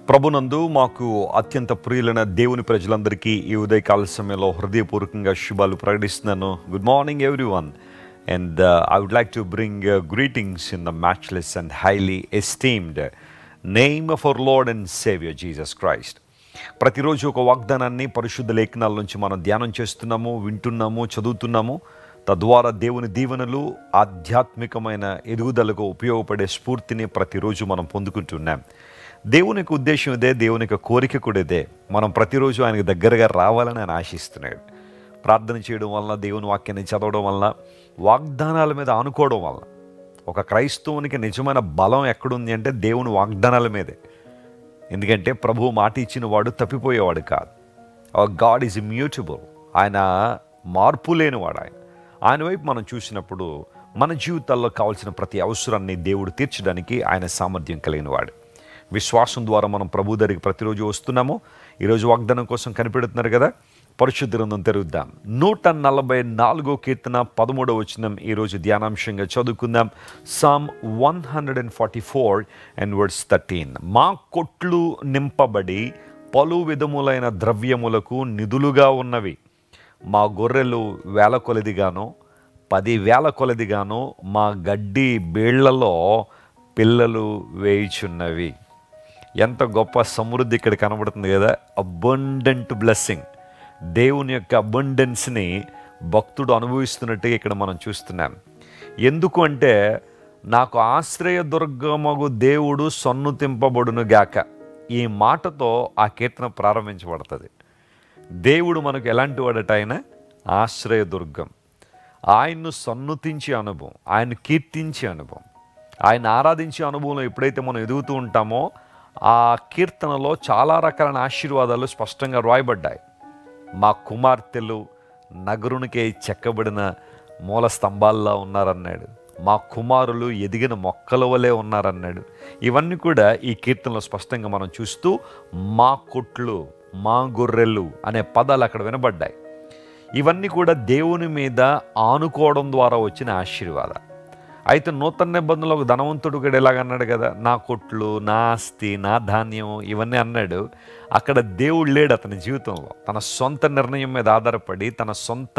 ప్రభునందు మాకు అత్యంత ప్రియులైన దేవుని ప్రజలందరికీ ఈ ఉదయకాల సమయంలో హృదయపూర్వకంగా శుభాలు ప్రకటిస్తున్నాను. Good morning everyone. And I would like to bring greetings in the matchless and highly esteemed name of our Lord and Savior Jesus Christ. ప్రతిరోజు ఒక వాగ్దానాన్ని పరిశుద్ధ లేఖనాల నుంచి మనం ధ్యానం చేస్తున్నాము, వింటున్నాము, చదువుతున్నాము. తద్వారా దేవుని దీవెనలు, ఆధ్యాత్మికమైన ఎదుగుదలకు ఉపయోగపడే స్ఫూర్తిని ప్రతిరోజు మనం పొందుకుంటున్నాం. దేవుని యొక్క ఉద్దేశం ఇదే, దేవుని యొక్క కోరిక కూడా ఇదే. మనం ప్రతిరోజు ఆయనకు దగ్గరగా రావాలని ఆయన ఆశిస్తున్నాడు. ప్రార్థన చేయడం వలన, దేవుని వాక్యాన్ని చదవడం వలన, వాగ్దానాల మీద ఆనుకోవడం వలన ఒక క్రైస్తవునికి నిజమైన బలం ఎక్కడుంది అంటే దేవుని వాగ్దానాల మీదే. ఎందుకంటే ప్రభువు మాట ఇచ్చిన వాడు తప్పిపోయేవాడు కాదు. Hour God is immutable. ఆయన మార్పు లేనివాడు. ఆయన వైపు మనం చూసినప్పుడు మన జీవితాల్లో కావాల్సిన ప్రతి అవసరాన్ని దేవుడు తీర్చడానికి ఆయన సామర్థ్యం కలిగినవాడు. విశ్వాసం ద్వారా మనం ప్రభు దగ్గరికి ప్రతిరోజు వస్తున్నాము. ఈరోజు వాగ్దానం కోసం కనిపెడుతున్నారు కదా, పరిశుద్ధ గ్రంథం తెరుద్దాం. 144 కీర్తన 13వ వచనం ఈరోజు ధ్యానాంశంగా చదువుకుందాం. Psalm 144 and verse 13. మా కొట్లు నింపబడి పలు విధములైన ద్రవ్యములకు నిధులుగా ఉన్నవి. మా గొర్రెలు వేల కొలదిగాను 10,000 కొలదిగాను మా గడ్డి బీళ్లలో పిల్లలు వేయుచున్నవి. ఎంత గొప్ప సమృద్ధి ఇక్కడ కనబడుతుంది కదా. అబండెంట్ బ్లెస్సింగ్, దేవుని యొక్క అబండెన్స్ని భక్తుడు అనుభవిస్తున్నట్టుగా ఇక్కడ మనం చూస్తున్నాం. ఎందుకు అంటే, నాకు ఆశ్రయదుర్గమగు దేవుడు సన్నుతింపబడును గాక. ఈ మాటతో ఆ కీర్తన ప్రారంభించబడుతుంది. దేవుడు మనకు ఎలాంటి వాడట? ఆయన ఆశ్రయదుర్గం. ఆయన్ను సన్నుతించే అనుభవం, ఆయన కీర్తించే అనుభవం, ఆయన ఆరాధించే అనుభవంలో ఎప్పుడైతే మనం ఎదుగుతూ ఉంటామో ఆ కీర్తనలో చాలా రకాలైన ఆశీర్వాదాలు స్పష్టంగా రాయబడ్డాయి. మా కుమార్తెలు నగరునికే చెక్కబడిన మూల స్తంభాల్లో ఉన్నారన్నాడు. మా కుమారులు ఎదిగిన మొక్కల వలె ఉన్నారన్నాడు. ఇవన్నీ కూడా ఈ కీర్తనలో స్పష్టంగా మనం చూస్తూ మా కొట్లు, మా గొర్రెలు అనే పదాలు అక్కడ వినబడ్డాయి. ఇవన్నీ కూడా దేవుని మీద ఆనుకోవడం ద్వారా వచ్చిన ఆశీర్వాదాలు. అయితే నూతన నిబంధనలో ఒక ధనవంతుడు కూడా ఇలాగన్నాడు కదా, నా కొట్లు, నా ఆస్తి, నా ధాన్యం ఇవన్నీ అన్నాడు. అక్కడ దేవుడు లేడు అతని జీవితంలో. తన సొంత నిర్ణయం మీద ఆధారపడి, తన సొంత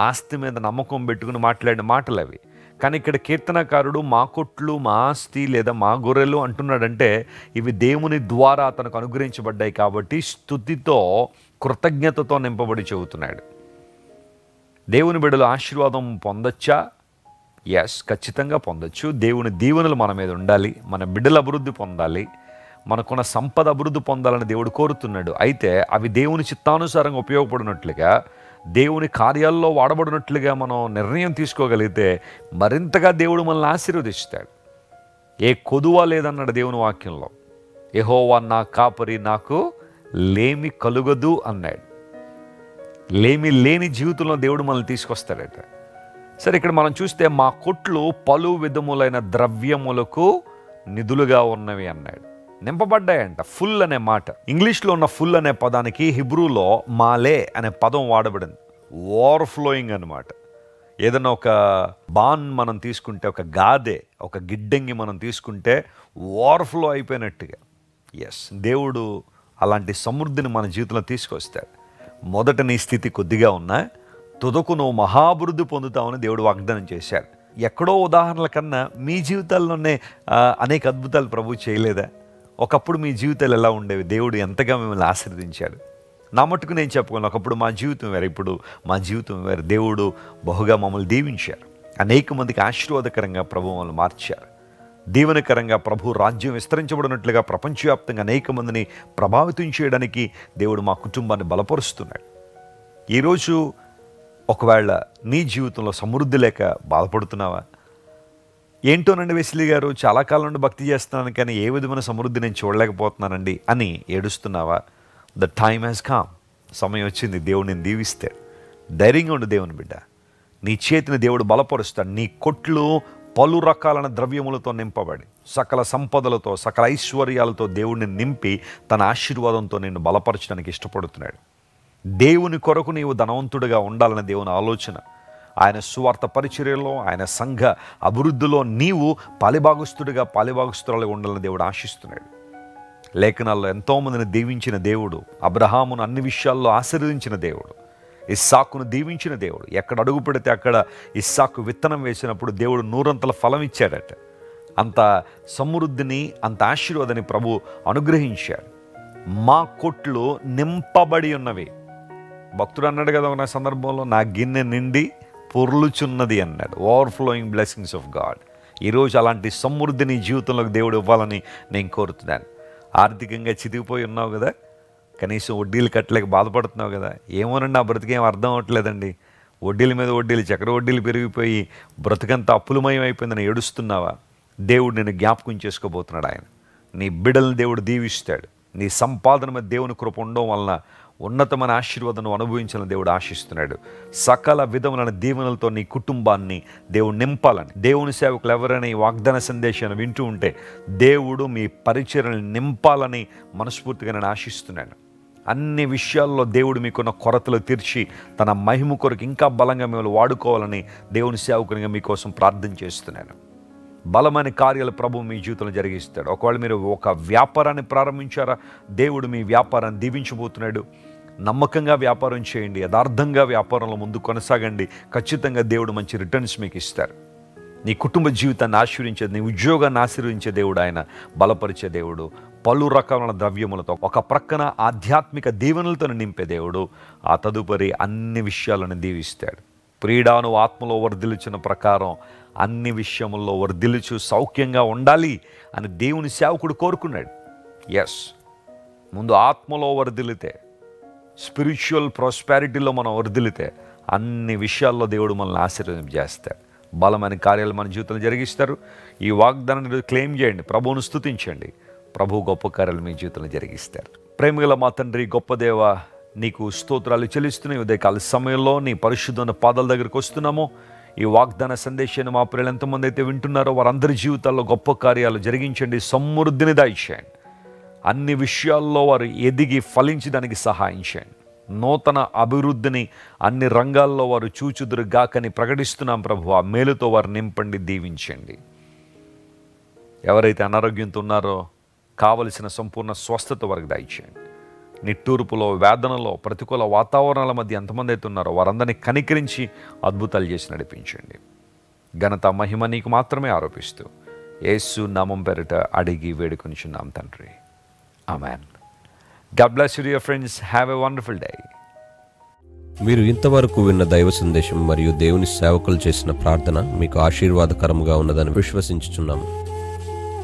ఆస్తి మీద నమ్మకం పెట్టుకుని మాట్లాడిన మాటలు అవి. కానీ ఇక్కడ కీర్తనకారుడు మా కొట్లు, మా ఆస్తి లేదా మా గొర్రెలు అంటున్నాడంటే ఇవి దేవుని ద్వారా అతనికి అనుగ్రహించబడ్డాయి కాబట్టి స్తుతితో, కృతజ్ఞతతో నింపబడి చెబుతున్నాడు. దేవుని బిడ్డలు ఆశీర్వాదం పొందొచ్చా? ఎస్, ఖచ్చితంగా పొందొచ్చు. దేవుని దీవెనలు మన మీద ఉండాలి. మన బిడ్డల అభివృద్ధి పొందాలి. మనకున్న సంపద అభివృద్ధి పొందాలని దేవుడు కోరుతున్నాడు. అయితే అవి దేవుని చిత్తానుసారంగా ఉపయోగపడినట్లుగా, దేవుని కార్యాల్లో వాడబడినట్లుగా మనం నిర్ణయం తీసుకోగలిగితే మరింతగా దేవుడు మనల్ని ఆశీర్వదిస్తాడు. ఏ కొదువ లేదన్నాడు దేవుని వాక్యంలో. యెహోవా నా కాపరి, నాకు లేమి కలుగదు అన్నాడు. లేమి లేని జీవితంలో దేవుడు మనల్ని తీసుకొస్తాడట. సరే, ఇక్కడ మనం చూస్తే మా కొట్లు పలు విధములైన ద్రవ్యములకు నిధులుగా ఉన్నవి అన్నాడు. నింపబడ్డాయంట. ఫుల్ అనే మాట, ఇంగ్లీష్లో ఉన్న ఫుల్ అనే పదానికి హిబ్రూలో మాలే అనే పదం వాడబడింది. ఓవర్ఫ్లోయింగ్ అనమాట. ఏదైనా ఒక బాన్ మనం తీసుకుంటే, ఒక గాదె, ఒక గిడ్డంగి మనం తీసుకుంటే ఓవర్ఫ్లో అయిపోయినట్టుగా. ఎస్, దేవుడు అలాంటి సమృద్ధిని మన జీవితంలో తీసుకొస్తాడు. మొదట నీ స్థితి కొద్దిగా ఉన్నా తుదకు నువ్వు మహాభివృద్ధి పొందుతామని దేవుడు వాగ్దానం చేశాడు. ఎక్కడో ఉదాహరణల కన్నా మీ జీవితాల్లోనే అనేక అద్భుతాలు ప్రభు చేయలేదా? ఒకప్పుడు మీ జీవితాలు ఎలా ఉండేవి? దేవుడు ఎంతగా మిమ్మల్ని ఆశీర్వదించాడు. నా మట్టుకు నేను చెప్పుకోను, ఒకప్పుడు మా జీవితం వేరు, ఇప్పుడు మా జీవితం వేరు. దేవుడు బహుగా మమ్మల్ని దీవించారు. అనేక మందికి ఆశీర్వాదకరంగా ప్రభు మమ్మల్ని మార్చారు. దీవెనకరంగా ప్రభు రాజ్యం విస్తరించబడినట్లుగా ప్రపంచవ్యాప్తంగా అనేక మందిని ప్రభావితం చేయడానికి దేవుడు మా కుటుంబాన్ని బలపరుస్తున్నాడు. ఈరోజు ఒకవేళ నీ జీవితంలో సమృద్ధి లేక బాధపడుతున్నావా? ఏంటోనండి వెస్లీ గారు, చాలా కాలం నుండి భక్తి చేస్తున్నాను కానీ ఏ విధమైన సమృద్ధి నేను చూడలేకపోతున్నానండి అని ఏడుస్తున్నావా? The time has come. సమయం వచ్చింది. దేవుడు నేను దీవిస్తాడు. ధైర్యంగా ఉండు దేవుని బిడ్డ. నీ చేతిని దేవుడు బలపరుస్తాడు. నీ కొట్లు పలు రకాలైన ద్రవ్యములతో నింపబడి, సకల సంపదలతో, సకల ఐశ్వర్యాలతో దేవుడిని నింపి తన ఆశీర్వాదంతో నిన్ను బలపరచడానికి ఇష్టపడుతున్నాడు. దేవుని కొరకు నీవు ధనవంతుడిగా ఉండాలనే దేవుని ఆలోచన. ఆయన సువార్త పరిచర్యలో, ఆయన సంఘ అభివృద్ధిలో నీవు పాలిభాగస్తుడిగా, పాలిభాగస్తురాలుగా ఉండాలని దేవుడు ఆశిస్తున్నాడు. లేఖనాల్లో ఎంతోమందిని దీవించిన దేవుడు, అబ్రహామును అన్ని విషయాల్లో ఆశీర్వదించిన దేవుడు, ఇస్సాకును దీవించిన దేవుడు. ఎక్కడ అడుగు పెడితే అక్కడ ఇస్సాకు విత్తనం వేసినప్పుడు దేవుడు నూరంతల ఫలం ఇచ్చాడట. అంత సమృద్ధిని, అంత ఆశీర్వాదాన్ని ప్రభు అనుగ్రహించాడు. మా కొట్లు నింపబడి ఉన్నవి. భక్తుడు అన్నాడు కదా నా సందర్భంలో, నా గిన్నె నిండి పొర్లుచున్నది అన్నాడు. Overflowing blessings of God. ఈరోజు అలాంటి సమృద్ధిని జీవితంలోకి దేవుడు ఇవ్వాలని నేను కోరుతున్నాను. ఆర్థికంగా చితికిపోయి ఉన్నావు కదా, కనీసం వడ్డీలు కట్టలేక బాధపడుతున్నావు కదా, ఏమోనండి నా బ్రతికేం అర్థం అవ్వట్లేదండి, వడ్డీల మీద వడ్డీలు, చక్ర వడ్డీలు పెరిగిపోయి బ్రతుకంతా అప్పులమయం అయిపోయిందని ఏడుస్తున్నావా? దేవుడు నేను జ్ఞాపకం చేసుకోబోతున్నాడు. ఆయన నీ బిడ్డలను దేవుడు దీవిస్తాడు. నీ సంపాదన మీద దేవుని కృప ఉండడం వలన ఉన్నతమైన ఆశీర్వాదం అనుభవించాలని దేవుడు ఆశిస్తున్నాడు. సకల విధములైన దీవెనలతో నీ కుటుంబాన్ని దేవుడు నింపాలని. దేవుని సేవకులు ఎవరైనా ఈ వాగ్దాన సందేశాన్ని వింటూ ఉంటే దేవుడు మీ పరిచర్యను నింపాలని మనస్ఫూర్తిగా నేను ఆశిస్తున్నాను. అన్ని విషయాల్లో దేవుడు మీకున్న కొరతలు తీర్చి తన మహిమ కొరకు ఇంకా బలంగా మిమ్మల్ని వాడుకోవాలని దేవుని సేవకునిగా మీకోసం ప్రార్థన చేస్తున్నాను. బలమైన కార్యాలు ప్రభు మీ జీవితంలో జరిగిస్తాడు. ఒకవేళ మీరు ఒక వ్యాపారాన్ని ప్రారంభించారా, దేవుడు మీ వ్యాపారాన్ని దీవించబోతున్నాడు. నమ్మకంగా వ్యాపారం చేయండి, యథార్థంగా వ్యాపారంలో ముందు కొనసాగండి. ఖచ్చితంగా దేవుడు మంచి రిటర్న్స్ మీకు ఇస్తారు. నీ కుటుంబ జీవితాన్ని ఆశీర్వించేది, నీ ఉద్యోగాన్ని ఆశీర్వించే దేవుడు ఆయన, బలపరిచే దేవుడు, పలు రకాల ద్రవ్యములతో ఒక ప్రక్కన ఆధ్యాత్మిక దీవెనలతో నింపే దేవుడు, ఆ తదుపరి అన్ని విషయాలను దీవిస్తాడు. ప్రియుడాను ఆత్మలో వర్ధిల్లుచున్న ప్రకారం అన్ని విషయముల్లో వర్ధిల్లుచు సౌఖ్యంగా ఉండాలి అని దేవుని సేవకుడు కోరుకున్నాడు. ఎస్, ముందు ఆత్మలో వర్ధిల్లితే, స్పిరిచువల్ ప్రాస్పారిటీలో మనం వర్ధిల్లితే అన్ని విషయాల్లో దేవుడు మనల్ని ఆశీర్వదింపజేస్తాడు. బలమైన కార్యాలు మన జీవితంలో జరిగిస్తారు. ఈ వాగ్దానాన్ని క్లెయిమ్ చేయండి, ప్రభువును స్తుతించండి. ప్రభు గొప్ప కార్యాలు మీ జీవితంలో జరిగిస్తారు. ప్రేమగల మా తండ్రి, గొప్ప దేవ, నీకు స్తోత్రాలు చెల్లిస్తున్నాయి. ఉదయకాల సమయంలో నీ పరిశుద్ధమైన పాదాల దగ్గరికి వస్తున్నాము. ఈ వాగ్దాన సందేశాన్ని మా పిల్లలు ఎంతమంది అయితే వింటున్నారో వారందరి జీవితాల్లో గొప్ప కార్యాలు జరిగించండి, సమృద్ధిని దయచేయండి. అన్ని విషయాల్లో వారు ఎదిగి ఫలించడానికి సహాయం చేయండి. నూతన అభివృద్ధిని అన్ని రంగాల్లో వారు చూచుదురు గాకని ప్రకటిస్తున్నాం ప్రభు. ఆ మేలుతో వారు నింపండి, దీవించండి. ఎవరైతే అనారోగ్యంతో ఉన్నారో కావలసిన సంపూర్ణ స్వస్థత వారికి దయచేయండి. నిట్టూర్పులో, వేదనలో, ప్రతికూల వాతావరణాల మధ్య ఎంతమంది అయితే ఉన్నారో వారందరినీ కనికరించి అద్భుతాలు చేసి నడిపించండి. ఘనత మహిమ నీకు మాత్రమే ఆరోపిస్తూ యేసు నామం పేరిట అడిగి వేడుకొనిచున్నాం తండ్రి, ఆమేన్. God bless you dear friends. Have a wonderful day. మీరు ఇంతవరకు విన్న దైవ సందేశం మరియు దేవుని సేవకులు చేసిన ప్రార్థన మీకు ఆశీర్వాదకరంగా ఉన్నదని విశ్వసించుచున్నాము.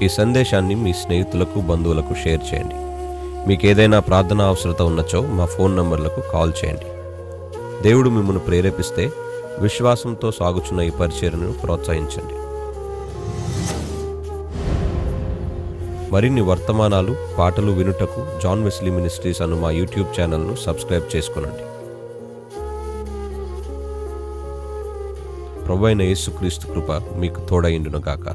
ఈ సందేశాన్ని మీ స్నేహితులకు, బంధువులకు షేర్ చేయండి. మీకు ఏదైనా ప్రార్థన అవసరత ఉన్నచో మా ఫోన్ నంబర్లకు కాల్ చేయండి. దేవుడు మిమ్మల్ని ప్రేరేపిస్తే విశ్వాసంతో సాగుచున్న ఈ పరిచర్యను ప్రోత్సహించండి. మరిన్ని వర్తమానాలు, పాటలు వినుటకు జాన్ వెస్లీ మినిస్ట్రీస్ అను మా యూట్యూబ్ ఛానల్ను సబ్స్క్రైబ్ చేసుకొనండి. ప్రభువైన యేసుక్రీస్తు కృప మీకు తోడైండును గాక.